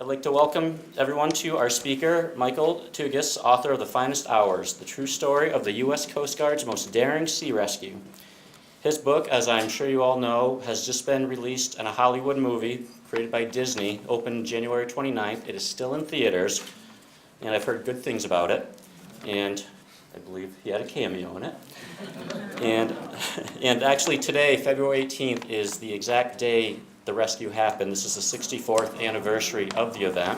I'd like to welcome everyone to our speaker, Michael Tugis, author of The Finest Hours, the true story of the U.S. Coast Guard's most daring sea rescue. His book, as I'm sure you all know, has just been released in a Hollywood movie created by Disney, opened January 29th. It is still in theaters, and I've heard good things about it, and I believe he had a cameo in it. And actually today, February 18th, is the exact day the rescue happened. This is the 64th anniversary of the event.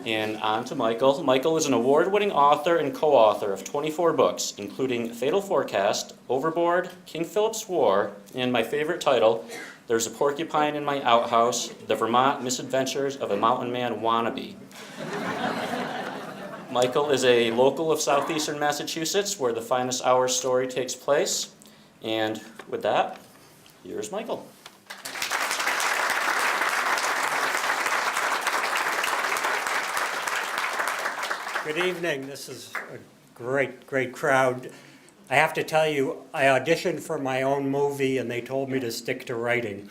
And on to Michael. Michael is an award-winning author and co-author of 24 books, including Fatal Forecast, Overboard, King Philip's War, and my favorite title, There's a Porcupine in My Outhouse, The Vermont Misadventures of a Mountain Man Wannabe. Michael is a local of southeastern Massachusetts, where the Finest Hours story takes place. And with that, here's Michael. Good evening. This is a great crowd. I have to tell you, I auditioned for my own movie and they told me to stick to writing.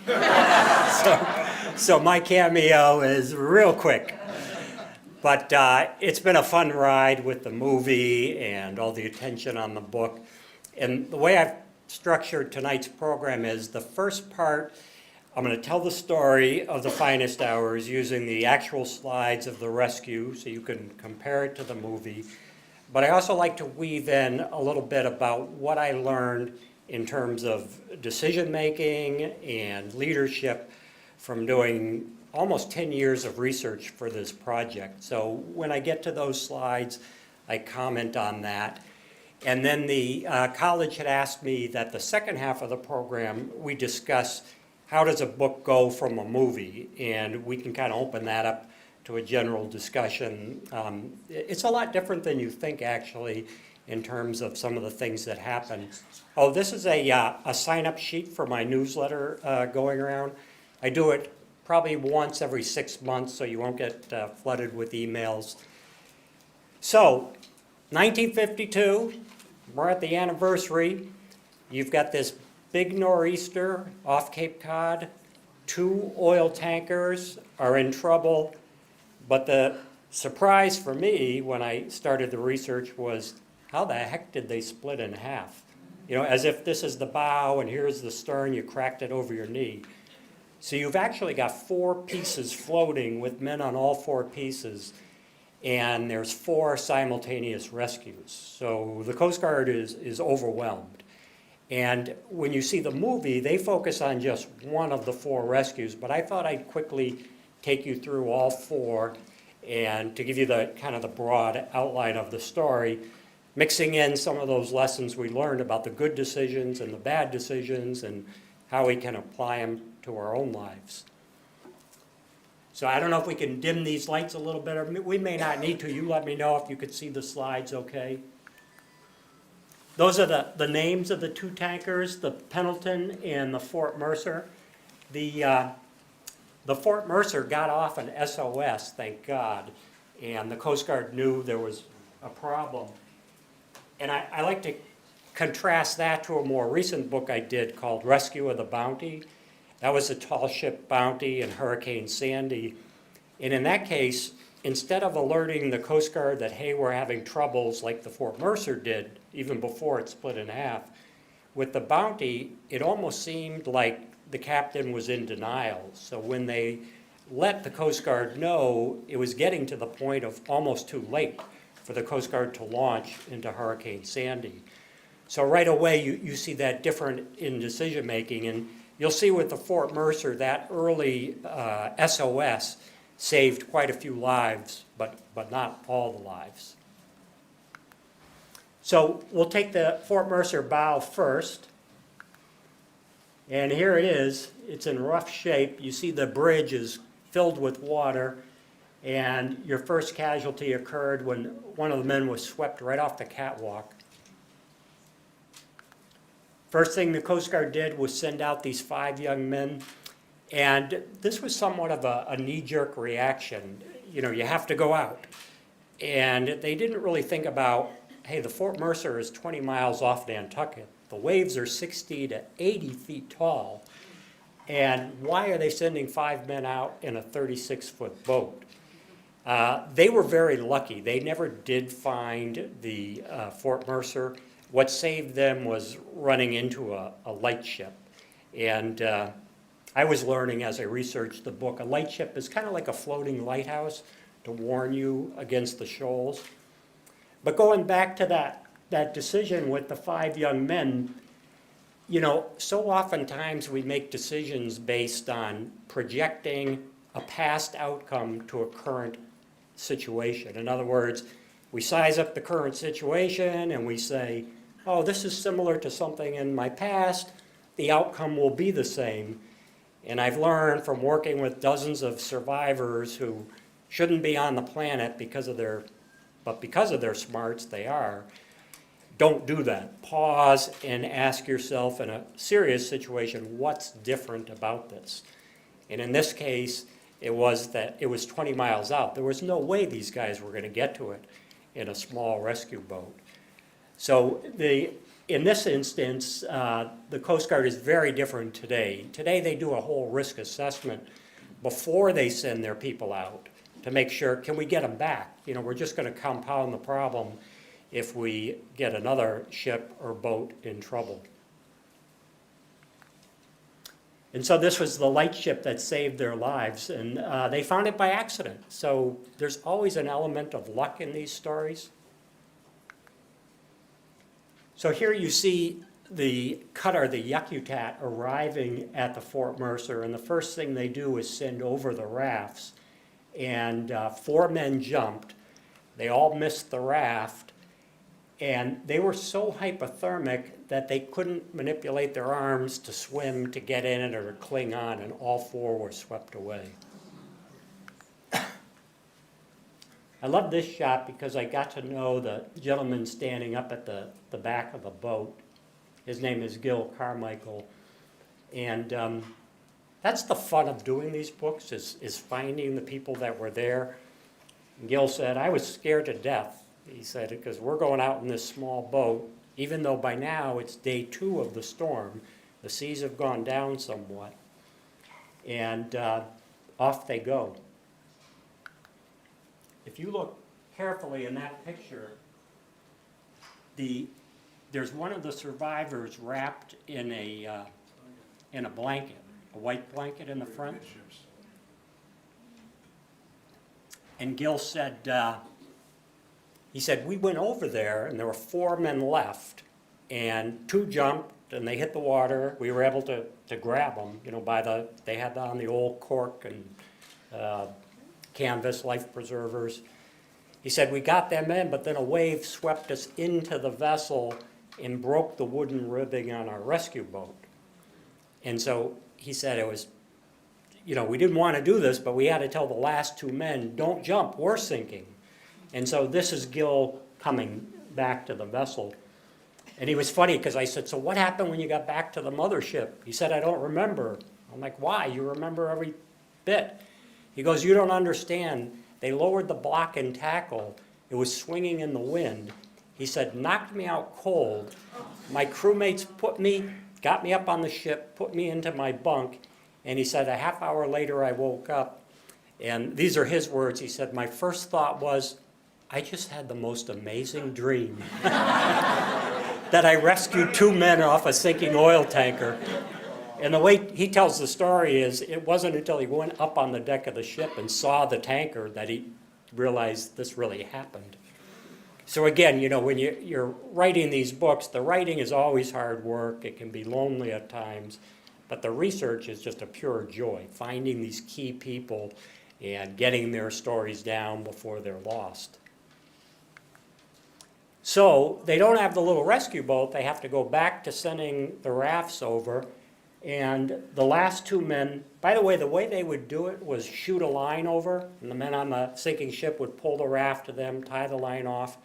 So my cameo is real quick. But it's been a fun ride with the movie and all the attention on the book. And the way I've structured tonight's program is the first part, I'm going to tell the story of the Finest Hours using the actual slides of the rescue so you can compare it to the movie. But I also like to weave in a little bit about what I learned in terms of decision making and leadership from doing almost 10 years of research for this project. So when I get to those slides, I comment on that. And then the college had asked me that the second half of the program, we discuss how does a book go from a movie? And we can kind of open that up to a general discussion. It's a lot different than you think, actually, in terms of some of the things that happen. Oh, this is a sign-up sheet for my newsletter going around. I do it probably once every 6 months, so you won't get flooded with emails. So, 1952, we're at the anniversary. You've got this big nor'easter off Cape Cod. 2 oil tankers are in trouble. But the surprise for me when I started the research was, how the heck did they split in half? You know, as if this is the bow and here's the stern, you cracked it over your knee. So you've actually got 4 pieces floating with men on all 4 pieces, and there's 4 simultaneous rescues. So the Coast Guard is overwhelmed. And when you see the movie, they focus on just one of the 4 rescues, but I thought I'd quickly take you through all 4 and to give you the kind of the broad outline of the story, mixing in some of those lessons we learned about the good decisions and the bad decisions and how we can apply them to our own lives. So I don't know if we can dim these lights a little bit, or we may not need to. You let me know if you could see the slides okay. Those are the names of the 2 tankers, the Pendleton and the Fort Mercer. The Fort Mercer got off an SOS, thank God, and the Coast Guard knew there was a problem. And I like to contrast that to a more recent book I did called Rescue of the Bounty. That was a tall ship Bounty in Hurricane Sandy. And in that case, instead of alerting the Coast Guard that, hey, we're having troubles like the Fort Mercer did, even before it split in half, with the Bounty, it almost seemed like the captain was in denial. So when they let the Coast Guard know, it was getting to the point of almost too late for the Coast Guard to launch into Hurricane Sandy. So right away, you see that different in decision making. And you'll see with the Fort Mercer, that early SOS saved quite a few lives, but not all the lives. So we'll take the Fort Mercer bow first. And here it is. It's in rough shape. You see the bridge is filled with water, and your first casualty occurred when one of the men was swept right off the catwalk. First thing the Coast Guard did was send out these 5 young men, and this was somewhat of a knee-jerk reaction. You know, you have to go out. And they didn't really think about, hey, the Fort Mercer is 20 miles off Nantucket. The waves are 60 to 80 feet tall. And why are they sending 5 men out in a 36-foot boat? They were very lucky. They never did find the Fort Mercer. What saved them was running into a lightship. And I was learning as I researched the book, a lightship is kind of like a floating lighthouse to warn you against the shoals. But going back to that decision with the 5 young men, you know, so oftentimes we make decisions based on projecting a past outcome to a current situation. In other words, we size up the current situation and we say, oh, this is similar to something in my past, the outcome will be the same. And I've learned from working with dozens of survivors who shouldn't be on the planet because of their smarts, they are. Don't do that. Pause and ask yourself in a serious situation, what's different about this? And in this case, it was that it was 20 miles out. There was no way these guys were going to get to it in a small rescue boat. So in this instance, the Coast Guard is very different today. Today they do a whole risk assessment before they send their people out to make sure, can we get them back? You know, we're just going to compound the problem if we get another ship or boat in trouble. And so this was the lightship that saved their lives, and they found it by accident. So there's always an element of luck in these stories. So here you see the cutter, the y2mate, arriving at the Fort Mercer, and the first thing they do is send over the rafts. And 4 men jumped. They all missed the raft, and they were so hypothermic that they couldn't manipulate their arms to swim, to get in it, or to cling on, and all 4 were swept away. I love this shot because I got to know the gentleman standing up at the back of the boat. His name is Gil Carmichael. And that's the fun of doing these books, is finding the people that were there. And Gil said, I was scared to death, he said, because we're going out in this small boat, even though by now it's day 2 of the storm. The seas have gone down somewhat. And off they go. If you look carefully in that picture, there's one of the survivors wrapped in a blanket, a white blanket in the front. And Gil said, he said, we went over there and there were 4 men left, and 2 jumped and they hit the water. We were able to grab them, you know, they had on the old cork and canvas life preservers. He said, we got them in, but then a wave swept us into the vessel and broke the wooden ribbing on our rescue boat. And so he said it was, you know, we didn't want to do this, but we had to tell the last 2 men, don't jump, we're sinking. And so this is Gil coming back to the vessel. And he was funny because I said, so what happened when you got back to the mothership? He said, I don't remember. I'm like, why? You remember every bit. He goes, you don't understand. They lowered the block and tackle. It was swinging in the wind. He said, knocked me out cold. My crewmates got me up on the ship, put me into my bunk, and he said a half hour later I woke up, and these are his words. He said, my first thought was, I just had the most amazing dream. That I rescued 2 men off a sinking oil tanker. And the way he tells the story is, it wasn't until he went up on the deck of the ship and saw the tanker that he realized this really happened. So again, you know, when you're writing these books, the writing is always hard work. It can be lonely at times, but the research is just a pure joy, finding these key people and getting their stories down before they're lost. So they don't have the little rescue boat. They have to go back to sending the rafts over. And the last 2 men, by the way they would do it was shoot a line over, and the men on the sinking ship would pull the raft to them, tie the line off,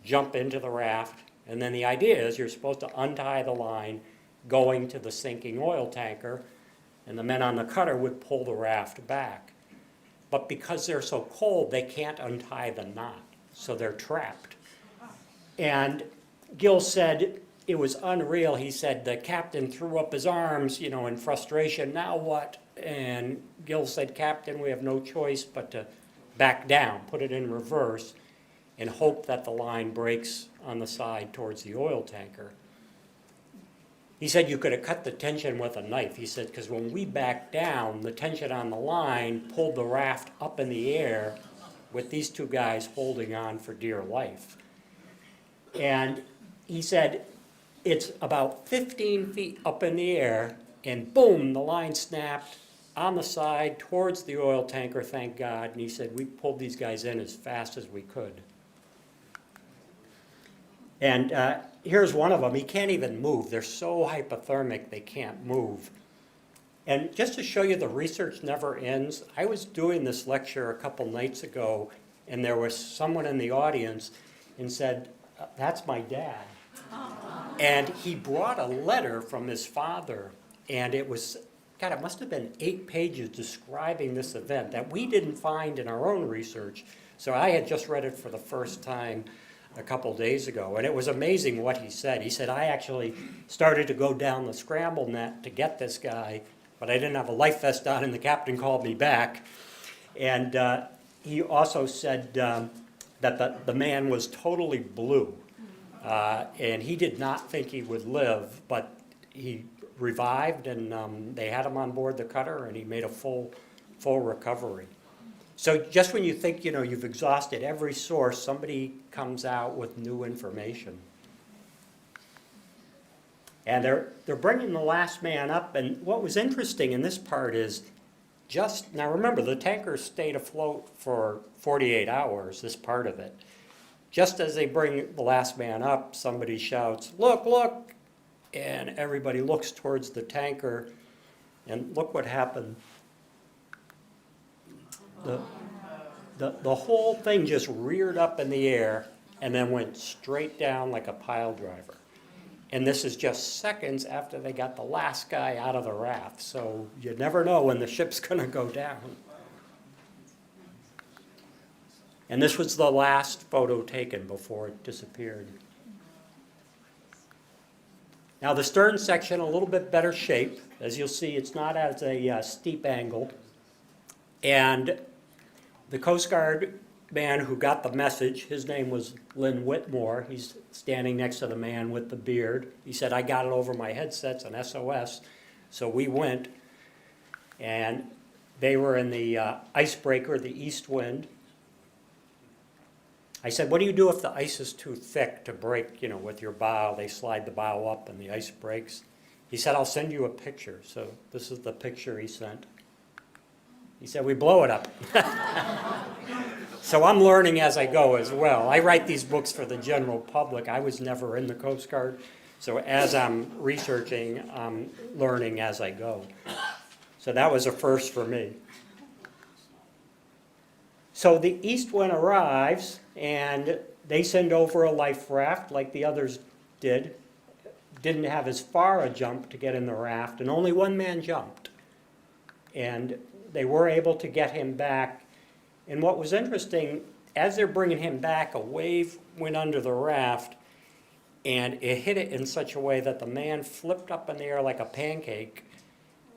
jump into the raft, and then the idea is you're supposed to untie the line going to the sinking oil tanker, and the men on the cutter would pull the raft back. But because they're so cold, they can't untie the knot, so they're trapped. And Gil said, it was unreal. He said the captain threw up his arms, in frustration. Now what? And Gil said, Captain, we have no choice but to back down, put it in reverse, and hope that the line breaks on the side towards the oil tanker. He said you could have cut the tension with a knife. He said, because when we backed down, the tension on the line pulled the raft up in the air with these two guys holding on for dear life. And he said, it's about 15 feet up in the air, and boom, the line snapped on the side towards the oil tanker, thank God. And he said, we pulled these guys in as fast as we could. And here's one of them. He can't even move. They're so hypothermic, they can't move. And just to show you the research never ends, I was doing this lecture a couple nights ago, and there was someone in the audience and said, that's my dad. And he brought a letter from his father, and it was, God, it must have been 8 pages describing this event that we didn't find in our own research. So I had just read it for the first time a couple days ago, and it was amazing what he said. He said, I actually started to go down the scramble net to get this guy, but I didn't have a life vest on, and the captain called me back. And he also said that the man was totally blue, and he did not think he would live, but he revived, and they had him on board the cutter, and he made a full recovery. So just when you think, you've exhausted every source, somebody comes out with new information. And they're bringing the last man up, and what was interesting in this part is now remember, the tanker stayed afloat for 48 hours, this part of it. Just as they bring the last man up, somebody shouts, look, look, and everybody looks towards the and look what happened. The whole thing just reared up in the air and then went straight down like a pile driver. And this is just seconds after they got the last guy out of the raft. So you never know when the ship's going to go down. And this was the last photo taken before it disappeared. Now the stern section, a little bit better shape. As you'll see, it's not as a steep angle. And the Coast Guard man who got the message, his name was Lynn Whitmore. He's standing next to the man with the beard. He said, I got it over my headsets and SOS. So we went, and they were in the icebreaker, the east wind. I said, what do you do if the ice is too thick to break, with your bow? They slide the bow up and the ice breaks. He said, I'll send you a picture. So this is the picture he sent. He said, we blow it up. So I'm learning as I go as well. I write these books for the general public. I was never in the Coast Guard. So as I'm researching, I'm learning as I go. So that was a first for me. So the east wind arrives, and they send over a life raft like the others did. Didn't have as far a jump to get in the raft, and only one man jumped. And they were able to get him back. And what was interesting, as they're bringing him back, a wave went under the raft, and it hit it in such a way that the man flipped up in the air like a pancake,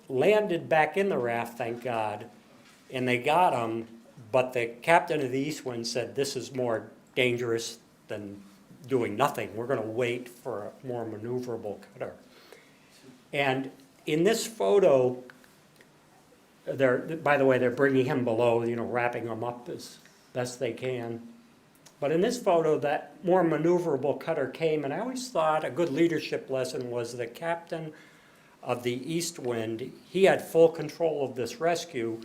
landed back in the raft, thank God, and they got him. But the captain of the East Wind said, this is more dangerous than doing nothing. We're going to wait for a more maneuverable cutter. And in this photo, by the way, they're bringing him below, wrapping him up as best they can. But in this photo, that more maneuverable cutter came, and I always thought a good leadership lesson was the captain of the East Wind. He had full control of this rescue.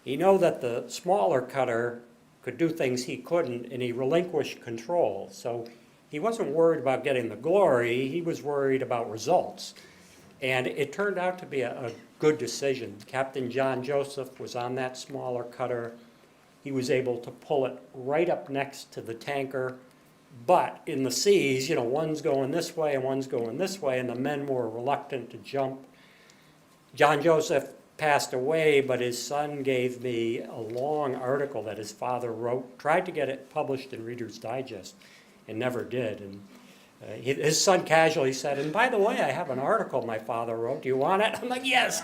He knew that the smaller cutter could do things he couldn't, and he relinquished control. So he wasn't worried about getting the glory, he was worried about results. And it turned out to be a good decision. Captain John Joseph was on that smaller cutter. He was able to pull it right up next to the tanker. But in the seas, one's going this way and one's going this way, and the men were reluctant to jump. John Joseph passed away, but his son gave me a long article that his father wrote, tried to get it published in Reader's Digest, and never did. And His son casually said, and by the way, I have an article my father wrote. Do you want it? I'm like, yes.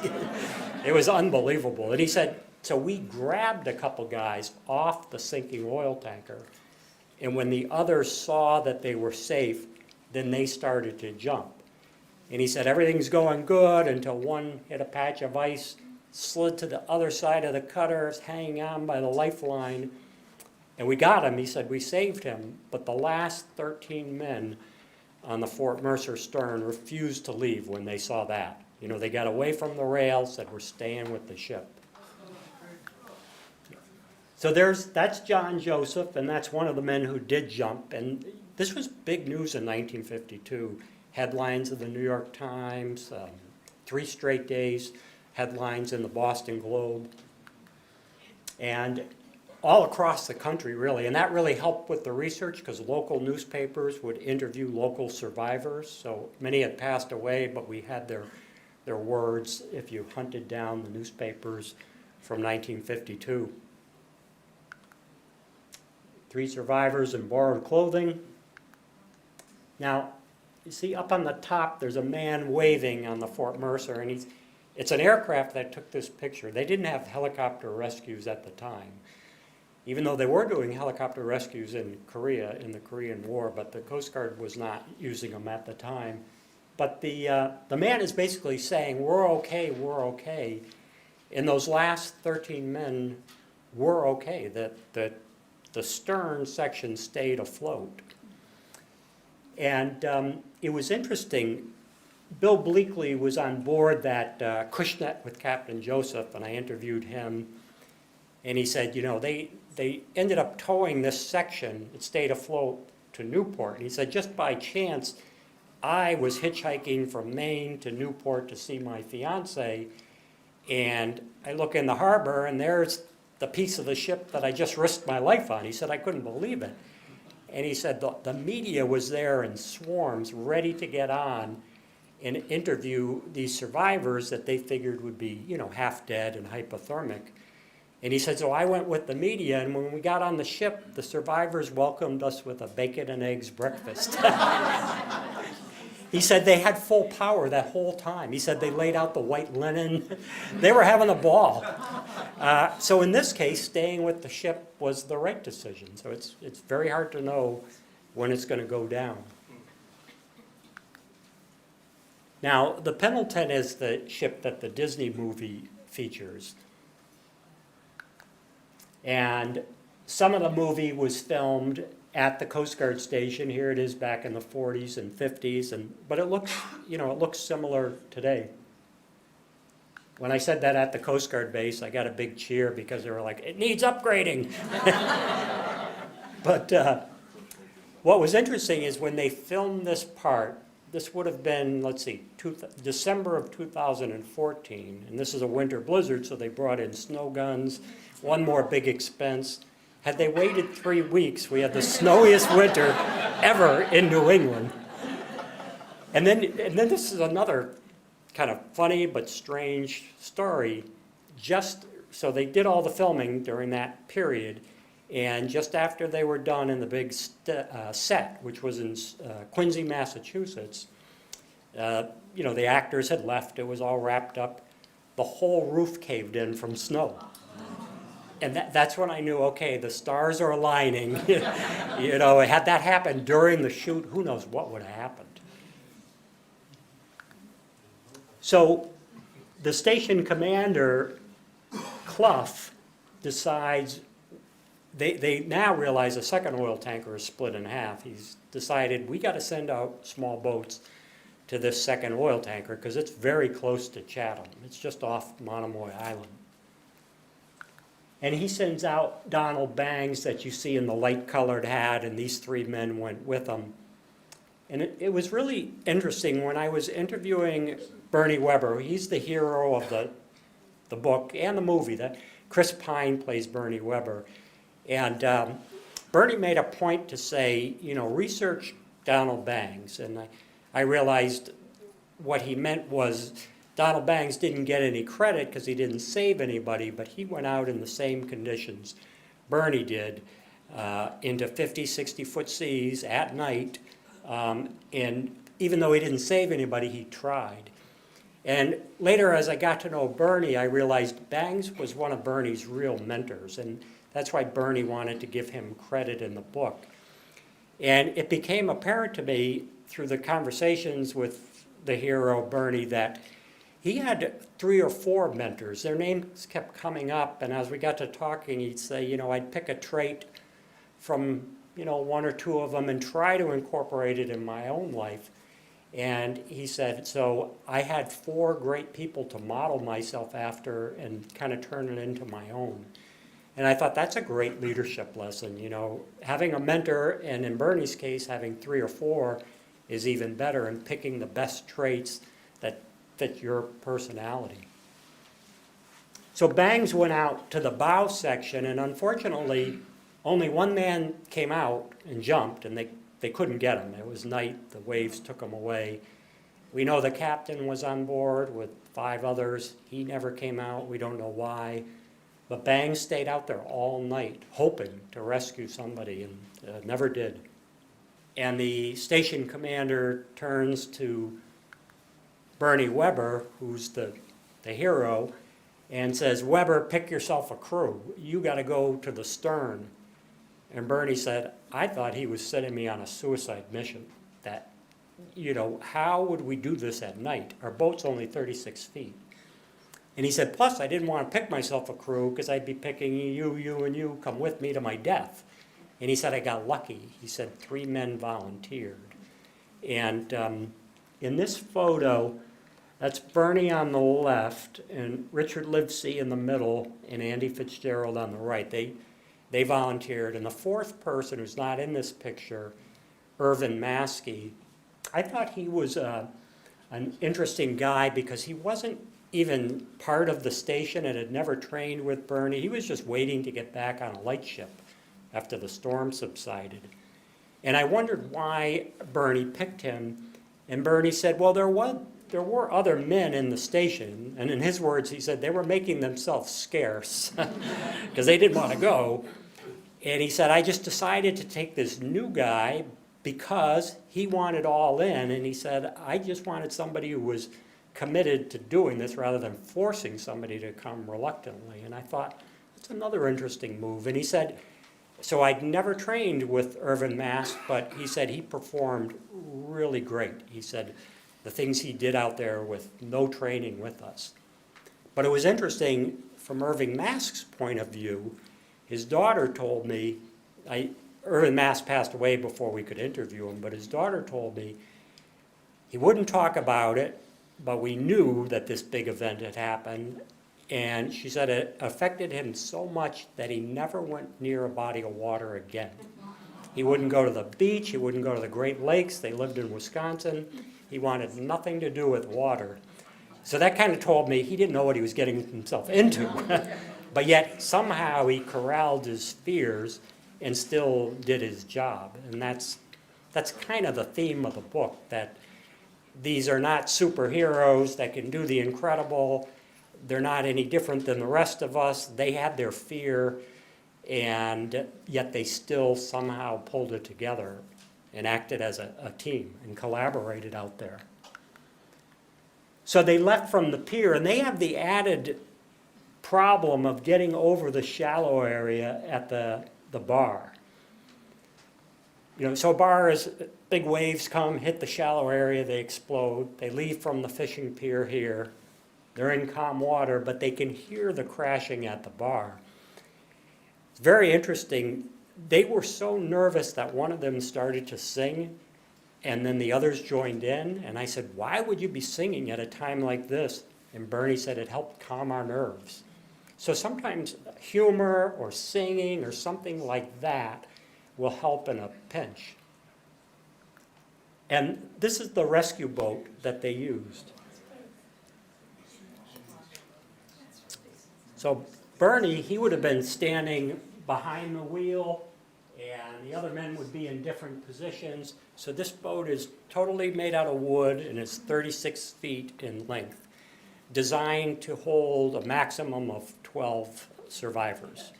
It was unbelievable. And he said, so we grabbed a couple guys off the sinking oil tanker, and when the others saw that they were safe, then they started to jump. And he said, everything's going good until one hit a patch of ice, slid to the other side of the cutter, hanging on by the lifeline, and we got him. He said, we saved him, but the last 13 men on the Fort Mercer stern refused to leave when they saw that. You know, they got away from the rail, said, we're staying with the ship. So that's John Joseph, and that's one of the men who did jump. And this was big news in 1952. Headlines of the New York Times, 3 straight days, headlines in the Boston Globe, and all across the country, really. And that really helped with the research because local newspapers would interview local survivors. So many had passed away, but we had their words if you hunted down the newspapers from 1952. 3 survivors in borrowed clothing. Now, you see up on the top, there's a man waving on the Fort Mercer, and it's an aircraft that took this picture. They didn't have helicopter rescues at the time, even though they were doing helicopter rescues in Korea, in the Korean War, but the Coast Guard was not using them at the time. But the man is basically saying, we're okay, we're okay. And those last 13 men were okay, that the stern section stayed afloat. And it was interesting, Bill Bleakley was on board that Cushnet with Captain Joseph, and I interviewed him, and he said, you know, they ended up towing this section, it stayed afloat to Newport. And he said, just by chance, I was hitchhiking from Maine to Newport to see my fiance, and I look in the harbor, and there's the piece of the ship that I just risked my life on. He said, I couldn't believe it. And he said the media was there in swarms, ready to get on and interview these survivors that they figured would be, you know, half dead and hypothermic. And he said, so I went with the media, and when we got on the ship, the survivors welcomed us with a bacon and eggs breakfast. He said they had full power that whole time. He said they laid out the white linen. They were having a ball. So in this case, staying with the ship was the right decision. So it's very hard to know when it's going to go down. Now, the Pendleton is the ship that the Disney movie features. And some of the movie was filmed at the Coast Guard station. Here it is back in the 40s and 50s, but it looks, you know, it looks similar today. When I said that at the Coast Guard base, I got a big cheer because they were like, it needs upgrading. But what was interesting is when they filmed this part, this would have been, let's see, December of 2014, and this is a winter blizzard, so they brought in snow guns, one more big expense. Had they waited 3 weeks, we had the snowiest winter ever in New England. And then this is another kind of funny but strange story. So they did all the filming during that period, and just after they were done in the big set, which was in Quincy, Massachusetts, you know, the actors had left, it was all wrapped up. The whole roof caved in from snow. And that's when I knew, okay, the stars are aligning. You know, had that happened during the shoot, who knows what would have happened. So the station commander, Clough, decides, they now realize the second oil tanker is split in half. He's decided, we got to send out small boats to this second oil tanker because it's very close to Chatham. It's just off Monomoy Island. And he sends out Donald Bangs that you see in the light-colored hat, and these 3 men went with him. And it was really interesting when I was interviewing Bernie Weber. He's the hero of the book and the movie. That Chris Pine plays Bernie Weber. And Bernie made a point to say, you know, research Donald Bangs. And I realized what he meant was Donald Bangs didn't get any credit because he didn't save anybody, but he went out in the same conditions Bernie did into 50, 60-foot seas at night And even though he didn't save anybody, he tried. And later, as I got to know Bernie, I realized Bangs was one of Bernie's real mentors, and that's why Bernie wanted to give him credit in the book. And it became apparent to me through the conversations with the hero, Bernie, that he had 3 or 4 mentors. Their names kept coming up, and as we got to talking, he'd say, I'd pick a trait from, 1 or 2 of them and try to incorporate it in my own life. And he said, so I had 4 great people to model myself after and kind of turn it into my own. And I thought that's a great leadership lesson, having a mentor, and in Bernie's case, having 3 or 4 is even better, and picking the best traits that fit your personality. So Bangs went out to the bow section, and unfortunately, only one man came out and jumped, and they couldn't get him. It was night, the waves took him away. We know the captain was on board with 5 others. He never came out, we don't know why. But Bangs stayed out there all night, hoping to rescue somebody, and never did. And the station commander turns to Bernie Weber, who's the hero, and says, Weber, pick yourself a crew. You got to go to the stern. And Bernie said, I thought he was sending me on a suicide mission. That, how would we do this at night? Our boat's only 36 feet. And he said, plus I didn't want to pick myself a crew because I'd be picking you, and you, come with me to my death. And he said, I got lucky. He said 3 men volunteered. And in this photo, that's Bernie on the left, and Richard Livesey in the middle, and Andy Fitzgerald on the right. They volunteered. And the 4th person who's not in this picture, Irvin Maskey, I thought he was an interesting guy because he wasn't even part of the station and had never trained with Bernie. He was just waiting to get back on a light ship after the storm subsided. And I wondered why Bernie picked him. And Bernie said, well, there were other men in the station. And in his words, he said they were making themselves scarce because they didn't want to go. And he said, I just decided to take this new guy because he wanted all in. And he said, I just wanted somebody who was committed to doing this rather than forcing somebody to come reluctantly. And I thought, that's another interesting move. And he said, so I'd never trained with Irvin Mask, but he said he performed really great. He said the things he did out there with no training with us. But it was interesting from Irvin Mask's point of view. His daughter told me, Irvin Mask passed away before we could interview him, but his daughter told me he wouldn't talk about it, but we knew that this big event had happened. And she said it affected him so much that he never went near a body of water again. He wouldn't go to the beach, he wouldn't go to the Great Lakes. They lived in Wisconsin. He wanted nothing to do with water. So that kind of told me he didn't know what he was getting himself into. But yet somehow he corralled his fears and still did his job. And that's kind of the theme of the book, that these are not superheroes that can do the incredible. They're not any different than the rest of us. They had their fear, and yet they still somehow pulled it together and acted as a team and collaborated out there. So they left from the pier, and they have the added problem of getting over the shallow area at the bar. So a bar is, big waves come, hit the shallow area, they explode. They leave from the fishing pier here. They're in calm water, but they can hear the crashing at the bar. It's very interesting. They were so nervous that one of them started to sing, and then the others joined in. And I said, why would you be singing at a time like this? And Bernie said it helped calm our nerves. So sometimes humor or singing or something like that will help in a pinch. And this is the rescue boat that they used. So Bernie, he would have been standing behind the wheel, and the other men would be in different positions. So this boat is totally made out of wood, and it's 36 feet in length, designed to hold a maximum of 12 survivors.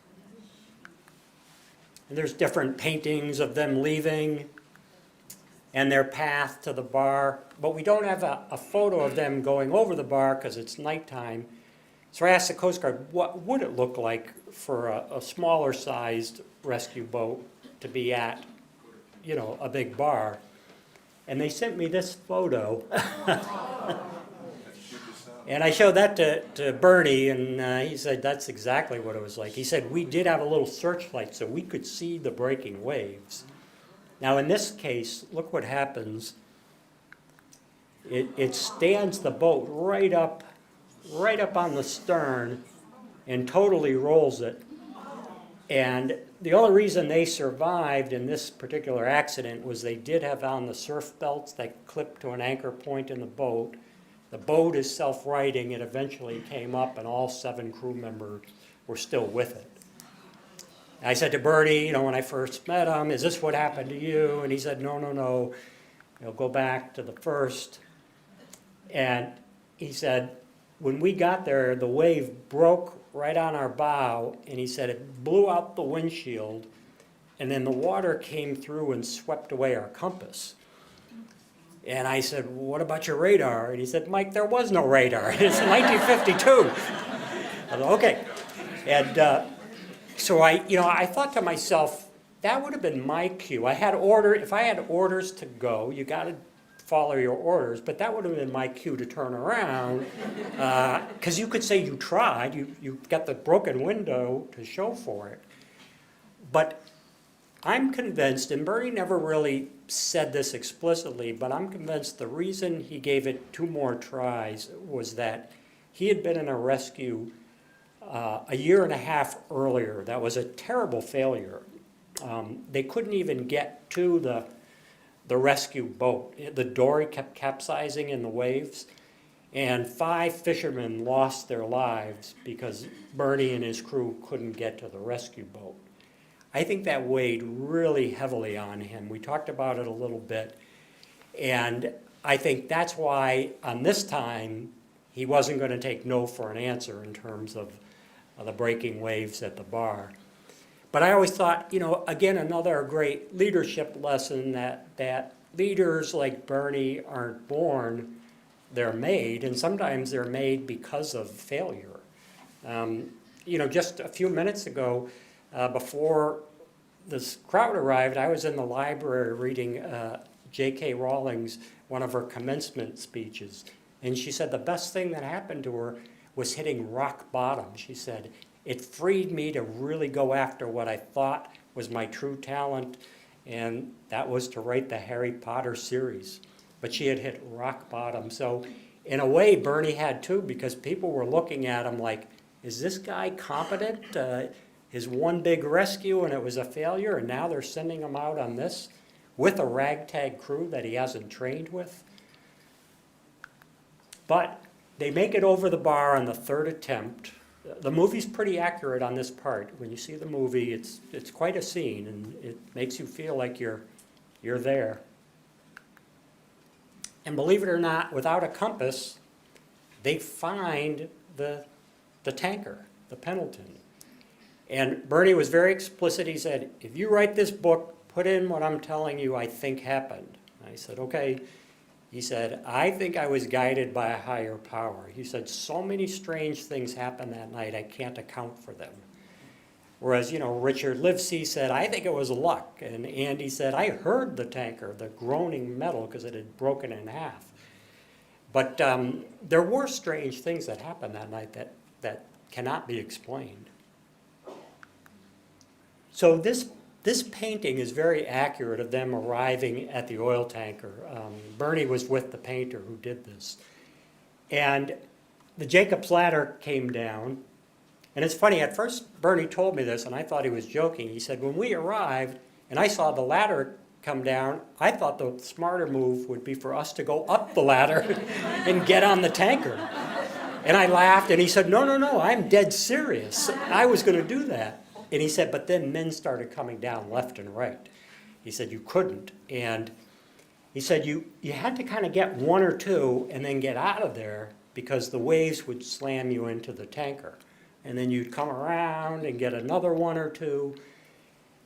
And there's different paintings of them leaving. and their path to the bar, but we don't have a photo of them going over the bar because it's nighttime. So I asked the Coast Guard, what would it look like for a smaller sized rescue boat to be at, you know, a big bar? And they sent me this photo. And I showed that to Bernie, and he said that's exactly what it was like. He said we did have a little searchlight so we could see the breaking waves. Now in this case, look what happens. It stands the boat right up on the stern and totally rolls it. And the only reason they survived in this particular accident was they did have on the surf belts that clipped to an anchor point in the boat. The boat is self-righting. It eventually came up, and all 7 crew members were still with it. I said to Bernie, you know, when I first met him, is this what happened to you? And he said, no, no, no. You know, go back to the first. And he said, when we got there, the wave broke right on our bow, and he said it blew out the windshield, and then the water came through and swept away our compass. And I said, well, what about your radar? And he said, Mike, there was no radar. It's 1952. I said, okay. And so I thought to myself, that would have been my cue. If I had orders to go, you got to follow your orders, but that would have been my cue to turn around, because you could say you tried, you got the broken window to show for it. But I'm convinced, and Bernie never really said this explicitly, but I'm convinced the reason he gave it 2 more tries was that he had been in a rescue a year and a half earlier. That was a terrible failure. They couldn't even get to the rescue boat. The dory kept capsizing in the waves, and 5 fishermen lost their lives because Bernie and his crew couldn't get to the rescue boat. I think that weighed really heavily on him. We talked about it a little bit, and I think that's why on this time he wasn't going to take no for an answer in terms of the breaking waves at the bar. But I always thought, you know, again, another great leadership lesson that leaders like Bernie aren't born, they're made, and sometimes they're made because of failure. You know, just a few minutes ago, before this crowd arrived, I was in the library reading J.K. Rowling's, one of her commencement speeches, and she said the best thing that happened to her was hitting rock bottom. She said, it freed me to really go after what I thought was my true talent, and that was to write the Harry Potter series. But she had hit rock bottom. So in a way, Bernie had too, because people were looking at him like, is this guy competent? His one big rescue and it was a failure, and now they're sending him out on this with a ragtag crew that he hasn't trained with. But they make it over the bar on the 3rd attempt. The movie's pretty accurate on this part. When you see the movie, it's quite a scene, and it makes you feel like you're there. And believe it or not, without a compass, they find the tanker, the Pendleton. And Bernie was very explicit. He said, if you write this book, put in what I'm telling you I think happened. I said, okay. He said, I think I was guided by a higher power. He said, so many strange things happened that night, I can't account for them. Whereas, you know, Richard Livesey said, I think it was luck. And Andy said, I heard the tanker, the groaning metal, because it had broken in half. But there were strange things that happened that night that cannot be explained. So this painting is very accurate of them arriving at the oil tanker. Bernie was with the painter who did this. And the Jacob's ladder came down. And it's funny, at first Bernie told me this, and I thought he was joking. He said, when we arrived and I saw the ladder come down, I thought the smarter move would be for us to go up the ladder and get on the tanker. And I laughed, and he said, no, no, no, I'm dead serious. I was going to do that. And he said, but then men started coming down left and right. He said, you couldn't. And he said, you had to kind of get 1 or 2 and then get out of there because the waves would slam you into the tanker. And then you'd come around and get another 1 or 2.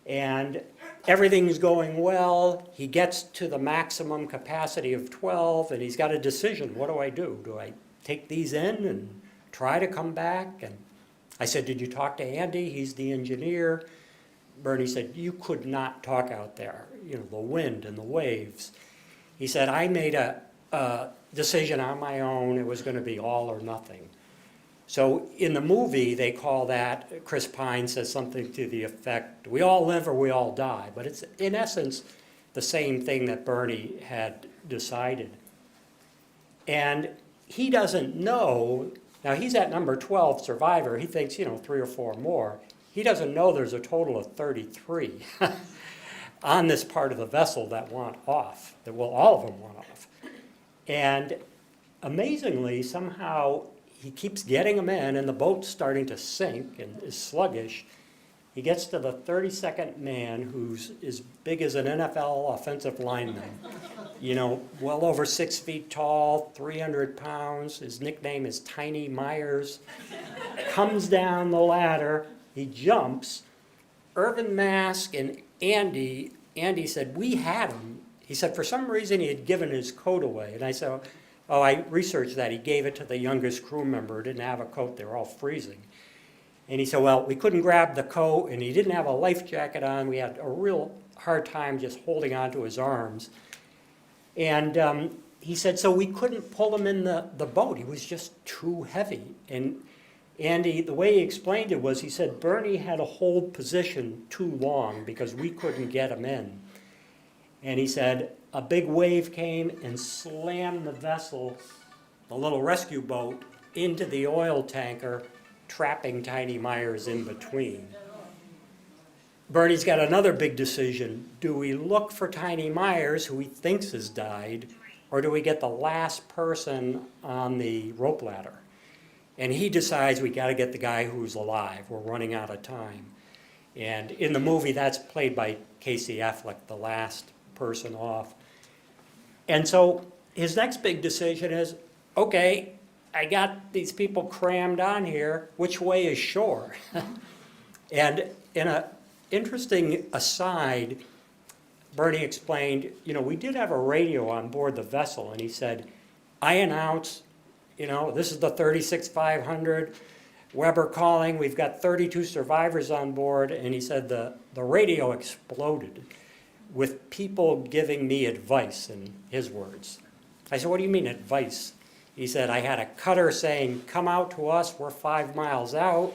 And everything's going well. He gets to the maximum capacity of 12, and he's got a decision. What do I do? Do I take these in and try to come back? And I said, did you talk to Andy? He's the engineer. Bernie said, you could not talk out there. You know, the wind and the waves. He said, I made a decision on my own. It was going to be all or nothing. So in the movie, they call that, Chris Pine says something to the effect, we all live or we all die. But it's, in essence, the same thing that Bernie had decided. And he doesn't know, now he's at number 12 survivor. He thinks, 3 or 4 more. He doesn't know there's a total of 33 on this part of the vessel that want off, that all of them want off. And amazingly, somehow, he keeps getting them in, and the boat's starting to sink and is sluggish. He gets to the 32nd man, who's as big as an NFL offensive lineman. Well over 6 feet tall, 300 pounds. His nickname is Tiny Myers. Comes down the ladder. He jumps. Irvin Mask and Andy said, we had him. He said, for some reason, he had given his coat away. And I said, oh, I researched that. He gave it to the youngest crew member. Didn't have a coat. They were all freezing. And he said, well, we couldn't grab the coat, and he didn't have a life jacket on. We had a real hard time just holding on to his arms. And he said, so we couldn't pull him in the boat. He was just too heavy. And Andy, the way he explained it was, he said, Bernie had to hold position too long because we couldn't get him in. And he said, a big wave came and slammed the vessel, the little rescue boat, into the oil tanker, trapping Tiny Myers in between. Bernie's got another big decision. Do we look for Tiny Myers, who he thinks has died, or do we get the last person on the rope ladder? And he decides we got to get the guy who's alive. We're running out of time. And in the movie, that's played by Casey Affleck, the last person off. And so his next big decision is, okay, I got these people crammed on here. Which way is shore? And in an interesting aside, Bernie explained, we did have a radio on board the vessel, and he said, I announce, this is the 36-500, Weber calling, we've got 32 survivors on board, and he said the radio exploded with people giving me advice, in his words. I said, what do you mean advice? He said, I had a cutter saying, come out to us, we're 5 miles out.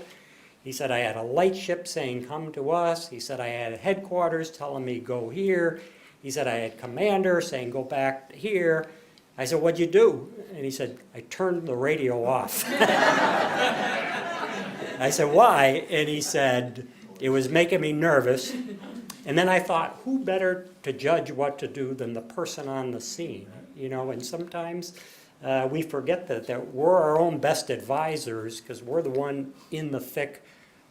He said, I had a lightship saying, come to us. He said, I had headquarters telling me, go here. He said, I had commander saying, go back here. I said, what'd you do? And he said, I turned the radio off. I said, why? And he said, it was making me nervous. And then I thought, who better to judge what to do than the person on the scene? And sometimes we forget that we're our own best advisors because we're the one in the thick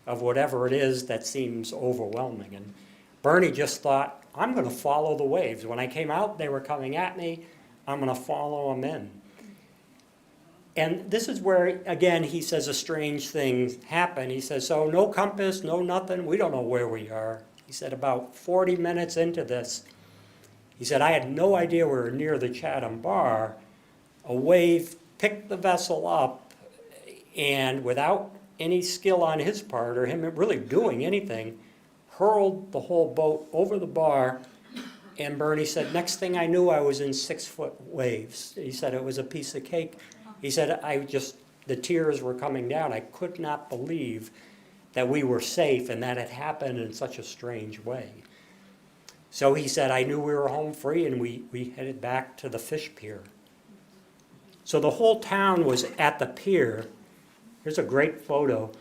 of whatever it is that seems overwhelming. And Bernie just thought, I'm going to follow the waves. When I came out, they were coming at me. I'm going to follow them in. And this is where, again, he says a strange thing happened. He says, so no compass, no nothing. We don't know where we are. He said about 40 minutes into this, he said, I had no idea we were near the Chatham Bar. A wave picked the vessel up, and without any skill on his part or him really doing anything, hurled the whole boat over the bar. And Bernie said, next thing I knew, I was in 6-foot waves. He said it was a piece of cake. He said, the tears were coming down. I could not believe that we were safe and that it happened in such a strange way. So he said, I knew we were home free, and we headed back to the fish pier. So the whole town was at the pier. Here's a great photo.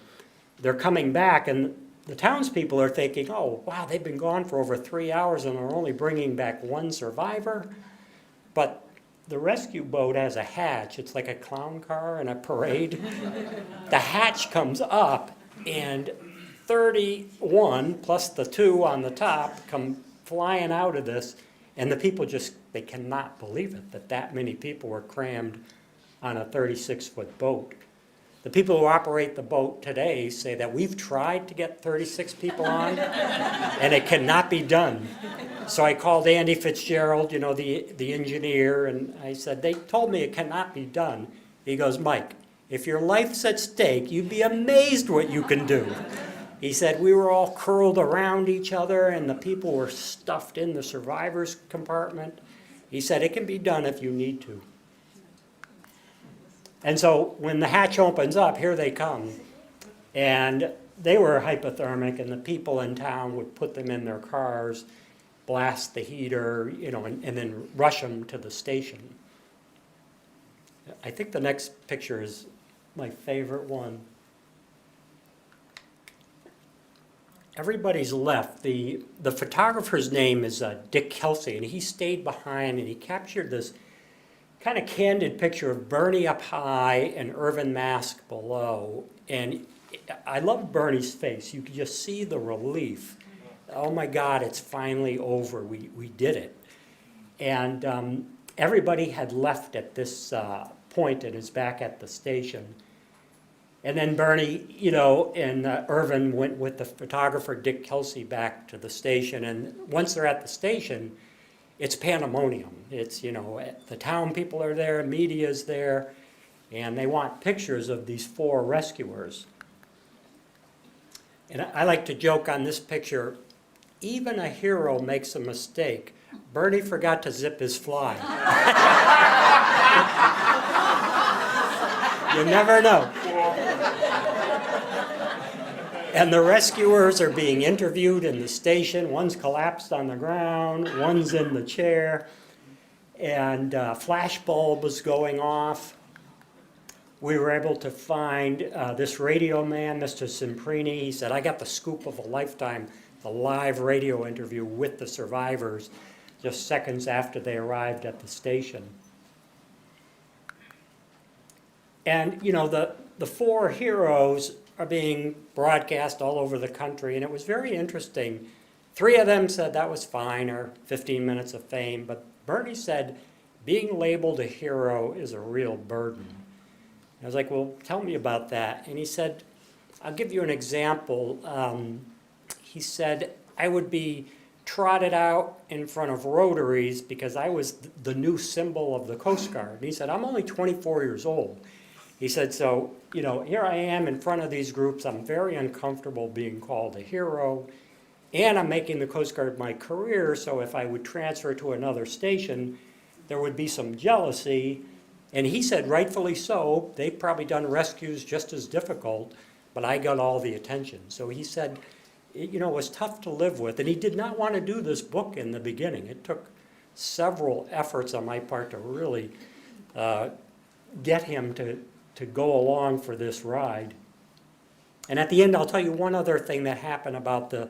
They're coming back, and the townspeople are thinking, oh, wow, they've been gone for over 3 hours and are only bringing back 1 survivor. But the rescue boat has a hatch. It's like a clown car in a parade. The hatch comes up, and 31 plus the 2 on the top come flying out of this, and the people they cannot believe it, that many people were crammed on a 36-foot boat. The people who operate the boat today say that we've tried to get 36 people on, and it cannot be done. So I called Andy Fitzgerald, you know, the engineer, and I said, they told me it cannot be done. He goes, Mike, if your life's at stake, you'd be amazed what you can do. He said, we were all curled around each other, and the people were stuffed in the survivor's compartment. He said, it can be done if you need to. And so when the hatch opens up, here they come. And they were hypothermic, and the people in town would put them in their cars, blast the heater, you know, and then rush them to the station. I think the next picture is my favorite one. Everybody's left. The photographer's name is Dick Kelsey, and he stayed behind, and he captured this kind of candid picture of Bernie up high and Irvin Mask below. And I love Bernie's face. You could just see the relief. Oh my God, it's finally over. We did it. And everybody had left at this point and is back at the station. And then Bernie, you know, and Irvin went with the photographer Dick Kelsey back to the station. And once they're at the station, it's pandemonium. It's, you know, the town people are there, media's there, and they want pictures of these 4 rescuers. And I like to joke on this picture, even a hero makes a mistake. Bernie forgot to zip his fly. You never know. And the rescuers are being interviewed in the station. One's collapsed on the ground, one's in the chair, and a flash bulb was going off. We were able to find this radio man, Mr. Cimprini. He said, I got the scoop of a lifetime, the live radio interview with the survivors just seconds after they arrived at the station. And, you know, the 4 heroes are being broadcast all over the country, and it was very interesting. 3 of them said that was fine, or 15 minutes of fame, but Bernie said being labeled a hero is a real burden. I was like, well, tell me about that. And he said, I'll give you an example. He said, I would be trotted out in front of rotaries because I was the new symbol of the Coast Guard. And he said, I'm only 24 years old. He said, so, you know, here I am in front of these groups. I'm very uncomfortable being called a hero, and I'm making the Coast Guard my career, so if I would transfer to another station, there would be some jealousy. And he said, rightfully so, they've probably done rescues just as difficult, but I got all the attention. So he said, you know, it was tough to live with, and he did not want to do this book in the beginning. It took several efforts on my part to really get him to go along for this ride. And at the end, I'll tell you one other thing that happened about the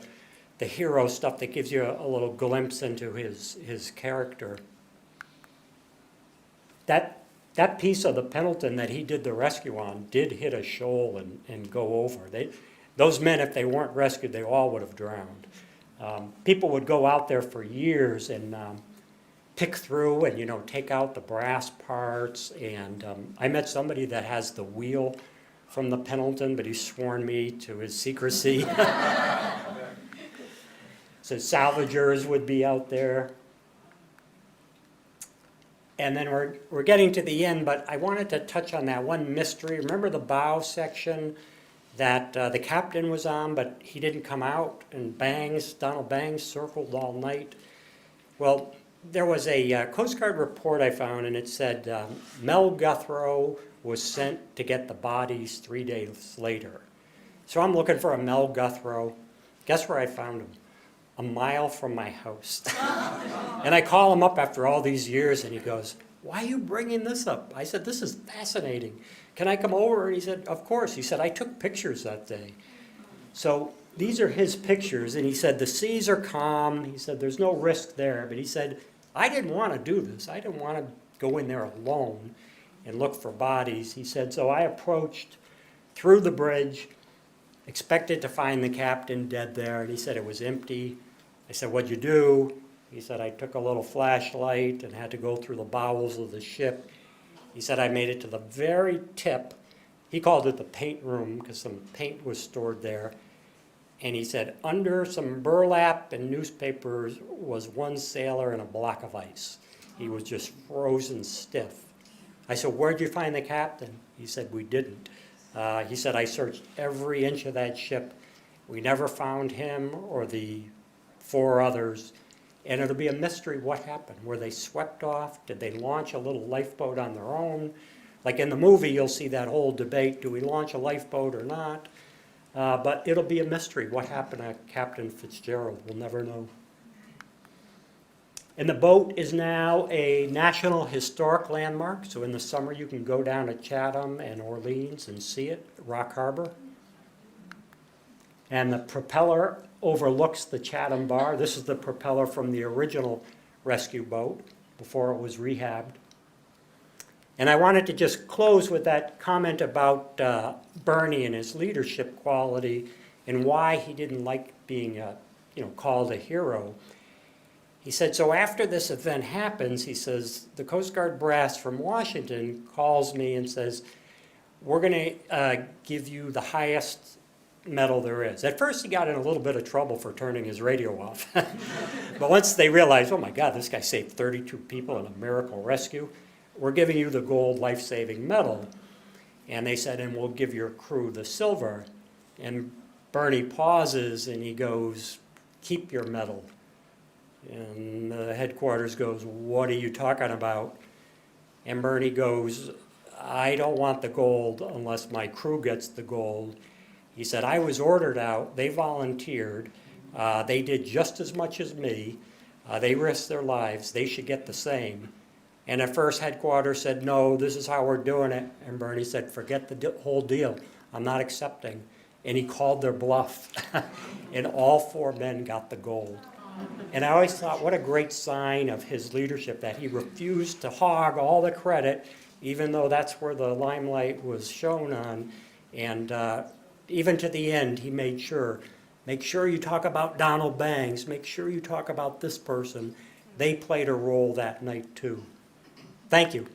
hero stuff that gives you a little glimpse into his character. That piece of the Pendleton that he did the rescue on did hit a shoal and go over. Those men, if they weren't rescued, they all would have drowned. People would go out there for years and pick through and, you know, take out the brass parts. And I met somebody that has the wheel from the Pendleton, but he's sworn me to his secrecy. So salvagers would be out there. And then we're getting to the end, but I wanted to touch on that one mystery. Remember the bow section that the captain was on, but he didn't come out, and Donald Bangs circled all night? Well, there was a Coast Guard report I found, and it said Mel Guthrow was sent to get the bodies 3 days later. So I'm looking for a Mel Guthrow. Guess where I found him? A mile from my house. And I call him up after all these years, and he goes, why are you bringing this up? I said, this is fascinating. Can I come over? And he said, of course. He said, I took pictures that day. So these are his pictures, and he said, the seas are calm. He said, there's no risk there. But he said, I didn't want to do this. I didn't want to go in there alone and look for bodies. He said, so I approached through the bridge, expected to find the captain dead there, and he said it was empty. I said, what'd you do? He said, I took a little flashlight and had to go through the bowels of the ship. He said, I made it to the very tip he called it the paint room because some paint was stored there. And he said, under some burlap and newspapers was one sailor and a block of ice. He was just frozen stiff. I said, where'd you find the captain? He said, we didn't. He said, I searched every inch of that ship. We never found him or the 4 others. And it'll be a mystery what happened. Were they swept off? Did they launch a little lifeboat on their own? Like in the movie, you'll see that whole debate, do we launch a lifeboat or not? But it'll be a mystery what happened to Captain Fitzgerald. We'll never know. And the boat is now a National Historic Landmark. So in the summer, you can go down to Chatham and Orleans and see it, Rock Harbor. And the propeller overlooks the Chatham Bar. This is the propeller from the original rescue boat before it was rehabbed. And I wanted to just close with that comment about Bernie and his leadership quality and why he didn't like being called a hero. He said, so after this event happens, he says, the Coast Guard brass from Washington calls me and says, we're going to give you the highest medal there is. At first, he got in a little bit of trouble for turning his radio off. But once they realized, oh my God, this guy saved 32 people in a miracle rescue, we're giving you the gold life-saving medal. And they said, and we'll give your crew the silver. And Bernie pauses and he goes, keep your medal. And the headquarters goes, what are you talking about? And Bernie goes, I don't want the gold unless my crew gets the gold. He said, I was ordered out, they volunteered, they did just as much as me, they risked their lives, they should get the same. And at first headquarters said, no, this is how we're doing it. And Bernie said, forget the whole deal, I'm not accepting. And he called their bluff. And all 4 men got the gold. And I always thought, what a great sign of his leadership, that he refused to hog all the credit, even though that's where the limelight was shown on. And even to the end, he made sure, make sure you talk about Donald Banks, make sure you talk about this person. They played a role that night too. Thank you.